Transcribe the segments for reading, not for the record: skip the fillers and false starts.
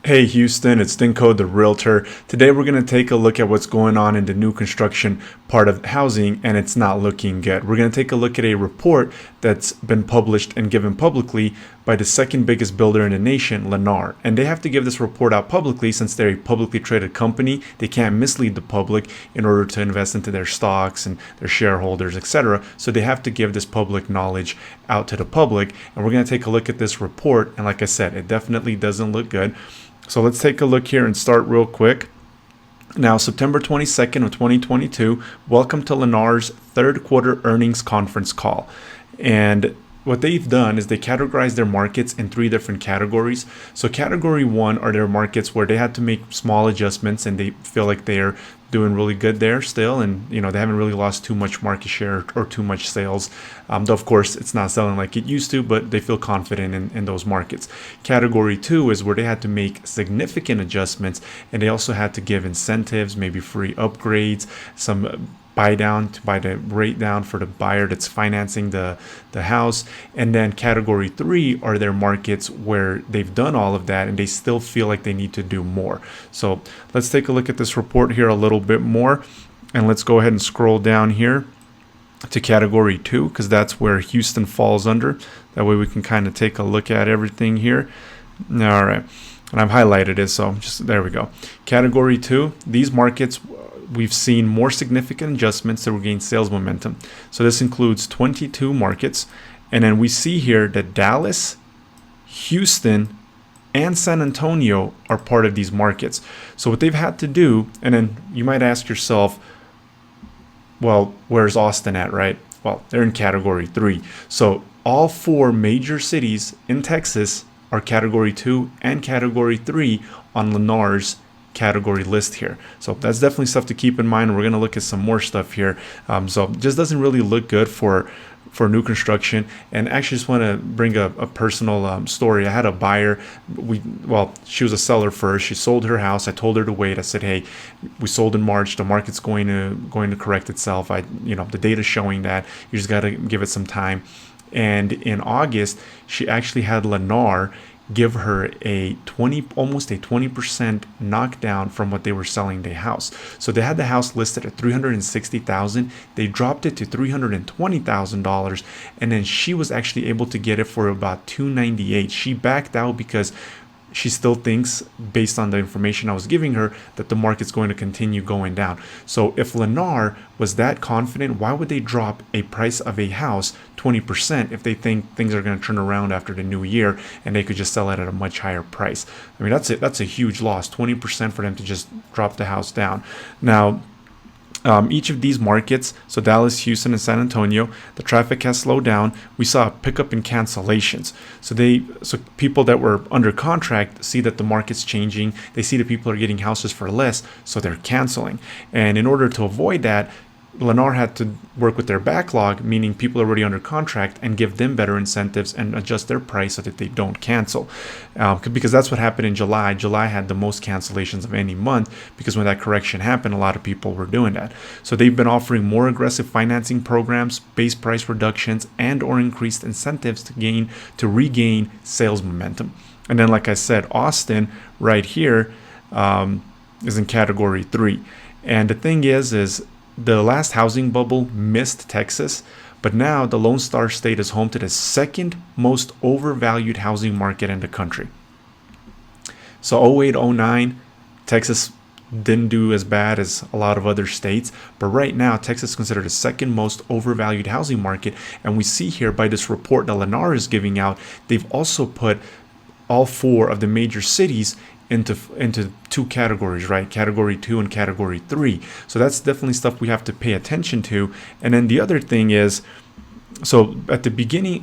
Hey Houston, it's Dinko the Realtor. Today we're going to take a look at what's going on in the new construction part of housing, and it's not looking good. We're going to take a look at a report that's been published and given publicly by the second biggest builder in the nation, Lennar. And they have to give this report out publicly since they're a publicly traded company. They can't mislead the public in order to invest into their stocks and their shareholders, etc. So they have to give this public knowledge out to the public. And we're going to take a look at this report. And like I said, it definitely doesn't look good. So let's take a look here and start real quick. Now, September 22nd of 2022, welcome to Lennar's third quarter earnings conference call. And what they've done is they categorize their markets in three different categories. So category one are their markets where they had to make small adjustments and they feel like they're doing really good there still, and they haven't really lost too much market share or too much sales, though of course it's not selling like it used to, but they feel confident in those markets. Category two is where they had to make significant adjustments, and they also had to give incentives, maybe free upgrades, some buy down to buy the rate down for the buyer that's financing the house. And then category three are their markets where they've done all of that and they still feel like they need to do more. So let's take a look at this report here a little bit more, and let's go ahead and scroll down here to category two, because that's where Houston falls under. That way we can kind of take a look at everything here. All right, and I've highlighted it, so just there we go. Category two, these markets, we've seen more significant adjustments to regain sales momentum. So this includes 22 markets. And then we see here that Dallas, Houston, and San Antonio are part of these markets. So what they've had to do, and then you might ask yourself, well, where's Austin at, right? Well, they're in category three. So all four major cities in Texas are category two and category three on Lennar's category list here. So that's definitely stuff to keep in mind. We're going to look at some more stuff here. So it just doesn't really look good for new construction. And actually just want to bring a personal story. I had a buyer. She was a seller first. She sold her house. I told her to wait. I said, hey, we sold in March. The market's going to correct itself. The data's showing that. You just got to give it some time. And in August, she actually had Lennar give her almost a 20% knockdown from what they were selling the house. So they had the house listed at $360,000. They dropped it to $320,000, and then she was actually able to get it for about $298,000. She backed out because she still thinks, based on the information I was giving her, that the market's going to continue going down. So if Lennar was that confident, why would they drop a price of a house 20% if they think things are going to turn around after the new year and they could just sell it at a much higher price? I mean, that's a huge loss, 20% for them to just drop the house down. Now, each of these markets, so Dallas, Houston, and San Antonio, the traffic has slowed down. We saw a pickup in cancellations. So people that were under contract see that the market's changing. They see that people are getting houses for less, so they're canceling. And in order to avoid that, Lennar had to work with their backlog, meaning people already under contract, and give them better incentives and adjust their price so that they don't cancel. Because that's what happened in July. July had the most cancellations of any month because when that correction happened, a lot of people were doing that. So they've been offering more aggressive financing programs, base price reductions, and or increased incentives to regain sales momentum. And then, like I said, Austin right here is in category three. And the thing is the last housing bubble missed Texas, but now the Lone Star State is home to the second most overvalued housing market in the country. So 08, 09, Texas didn't do as bad as a lot of other states, but right now Texas is considered the second most overvalued housing market. And we see here by this report that Lennar is giving out, they've also put all four of the major cities into two categories, right? Category two and category three. So that's definitely stuff we have to pay attention to. And then the other thing is, so at the beginning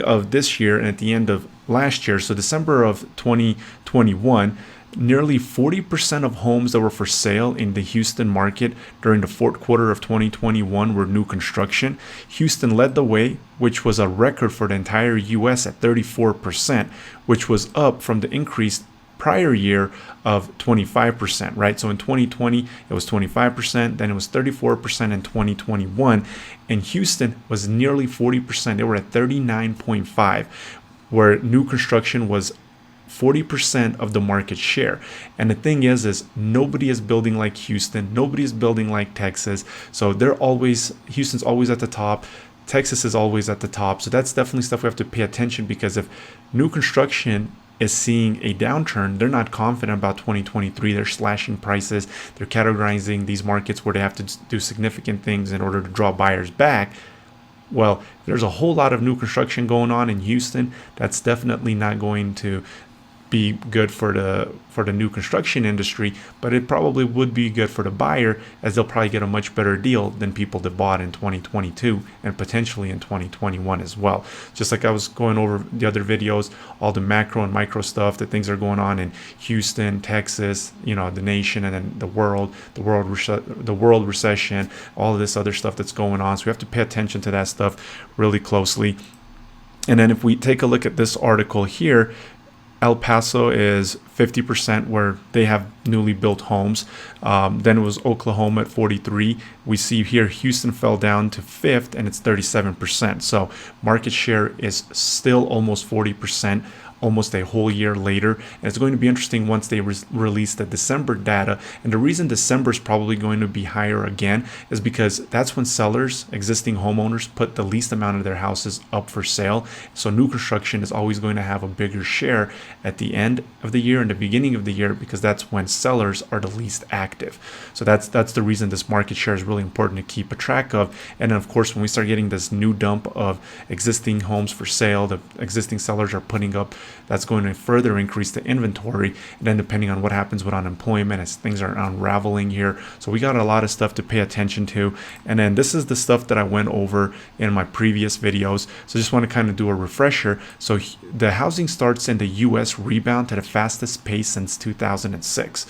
of this year and at the end of last year, so December of 2021, nearly 40% of homes that were for sale in the Houston market during the fourth quarter of 2021 were new construction. Houston led the way, which was a record for the entire U.S. at 34%, which was up from the increased prior year of 25%, right? So in 2020, it was 25%, then it was 34% in 2021, and Houston was nearly 40%. They were at 39.5%, where new construction was 40% of the market share. And the thing is nobody is building like Houston. Nobody is building like Texas. So Houston's always at the top. Texas is always at the top. So that's definitely stuff we have to pay attention, because if new construction is seeing a downturn, they're not confident about 2023. They're slashing prices. They're categorizing these markets where they have to do significant things in order to draw buyers back. Well, there's a whole lot of new construction going on in Houston. That's definitely not going to be good for the new construction industry, but it probably would be good for the buyer, as they'll probably get a much better deal than people that bought in 2022 and potentially in 2021 as well. Just like I was going over the other videos, all the macro and micro stuff, that things are going on in Houston, Texas, the nation, and then the world recession, all of this other stuff that's going on. So we have to pay attention to that stuff really closely. And then if we take a look at this article here, El Paso is 50% where they have newly built homes. Then it was Oklahoma at 43. We see here Houston fell down to 5th, and it's 37%. So market share is still almost 40%. Almost a whole year later. And it's going to be interesting once they release the December data. And the reason December is probably going to be higher again is because that's when sellers, existing homeowners, put the least amount of their houses up for sale. So new construction is always going to have a bigger share at the end of the year and the beginning of the year, because that's when sellers are the least active. So that's the reason this market share is really important to keep a track of. And then of course, when we start getting this new dump of existing homes for sale, the existing sellers are putting up, that's going to further increase the inventory. And then depending on what happens with unemployment, as things are unraveling here. So we got a lot of stuff to pay attention to. And then this is the stuff that I went over in my previous videos. So just want to kind of do a refresher. So the housing starts in the US rebound to the fastest pace since 2006.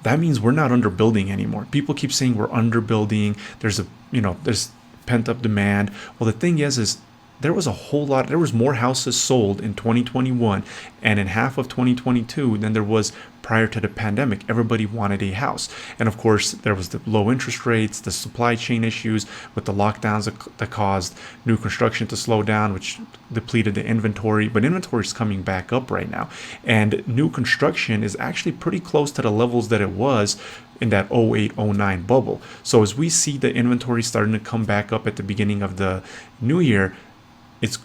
That means we're not underbuilding anymore. People keep saying we're underbuilding. There's pent up demand. Well, the thing is there was more houses sold in 2021 and in half of 2022 than there was prior to the pandemic. Everybody wanted a house. And of course, there was the low interest rates, the supply chain issues with the lockdowns that caused new construction to slow down, which depleted the inventory. But inventory is coming back up right now. And new construction is actually pretty close to the levels that it was in that 08-09 bubble. So as we see the inventory starting to come back up at the beginning of the new year, it's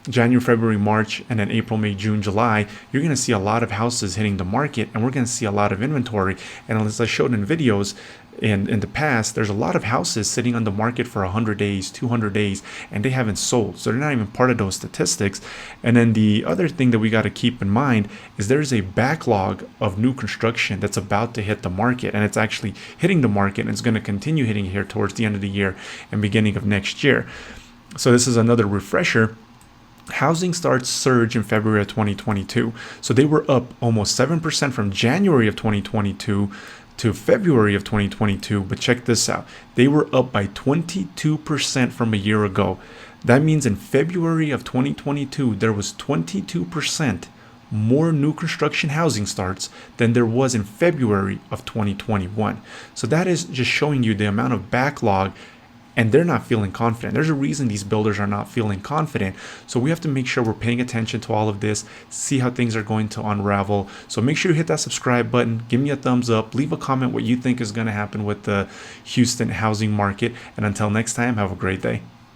January, February, March, and then April, May, June, July, you're going to see a lot of houses hitting the market, and we're going to see a lot of inventory. And as I showed in videos in the past, there's a lot of houses sitting on the market for 100 days, 200 days, and they haven't sold. So they're not even part of those statistics. And then the other thing that we got to keep in mind is there's a backlog of new construction that's about to hit the market, and it's actually hitting the market, and it's going to continue hitting here towards the end of the year and beginning of next year. So this is another refresher. Housing starts surge in February of 2022. So they were up almost 7% from January of 2022 to February of 2022. But check this out. They were up by 22% from a year ago. That means in February of 2022, there was 22% more new construction housing starts than there was in February of 2021. So that is just showing you the amount of backlog, and they're not feeling confident. There's a reason these builders are not feeling confident. So we have to make sure we're paying attention to all of this, see how things are going to unravel. So make sure you hit that subscribe button, give me a thumbs up, leave a comment what you think is going to happen with the Houston housing market. And until next time, have a great day.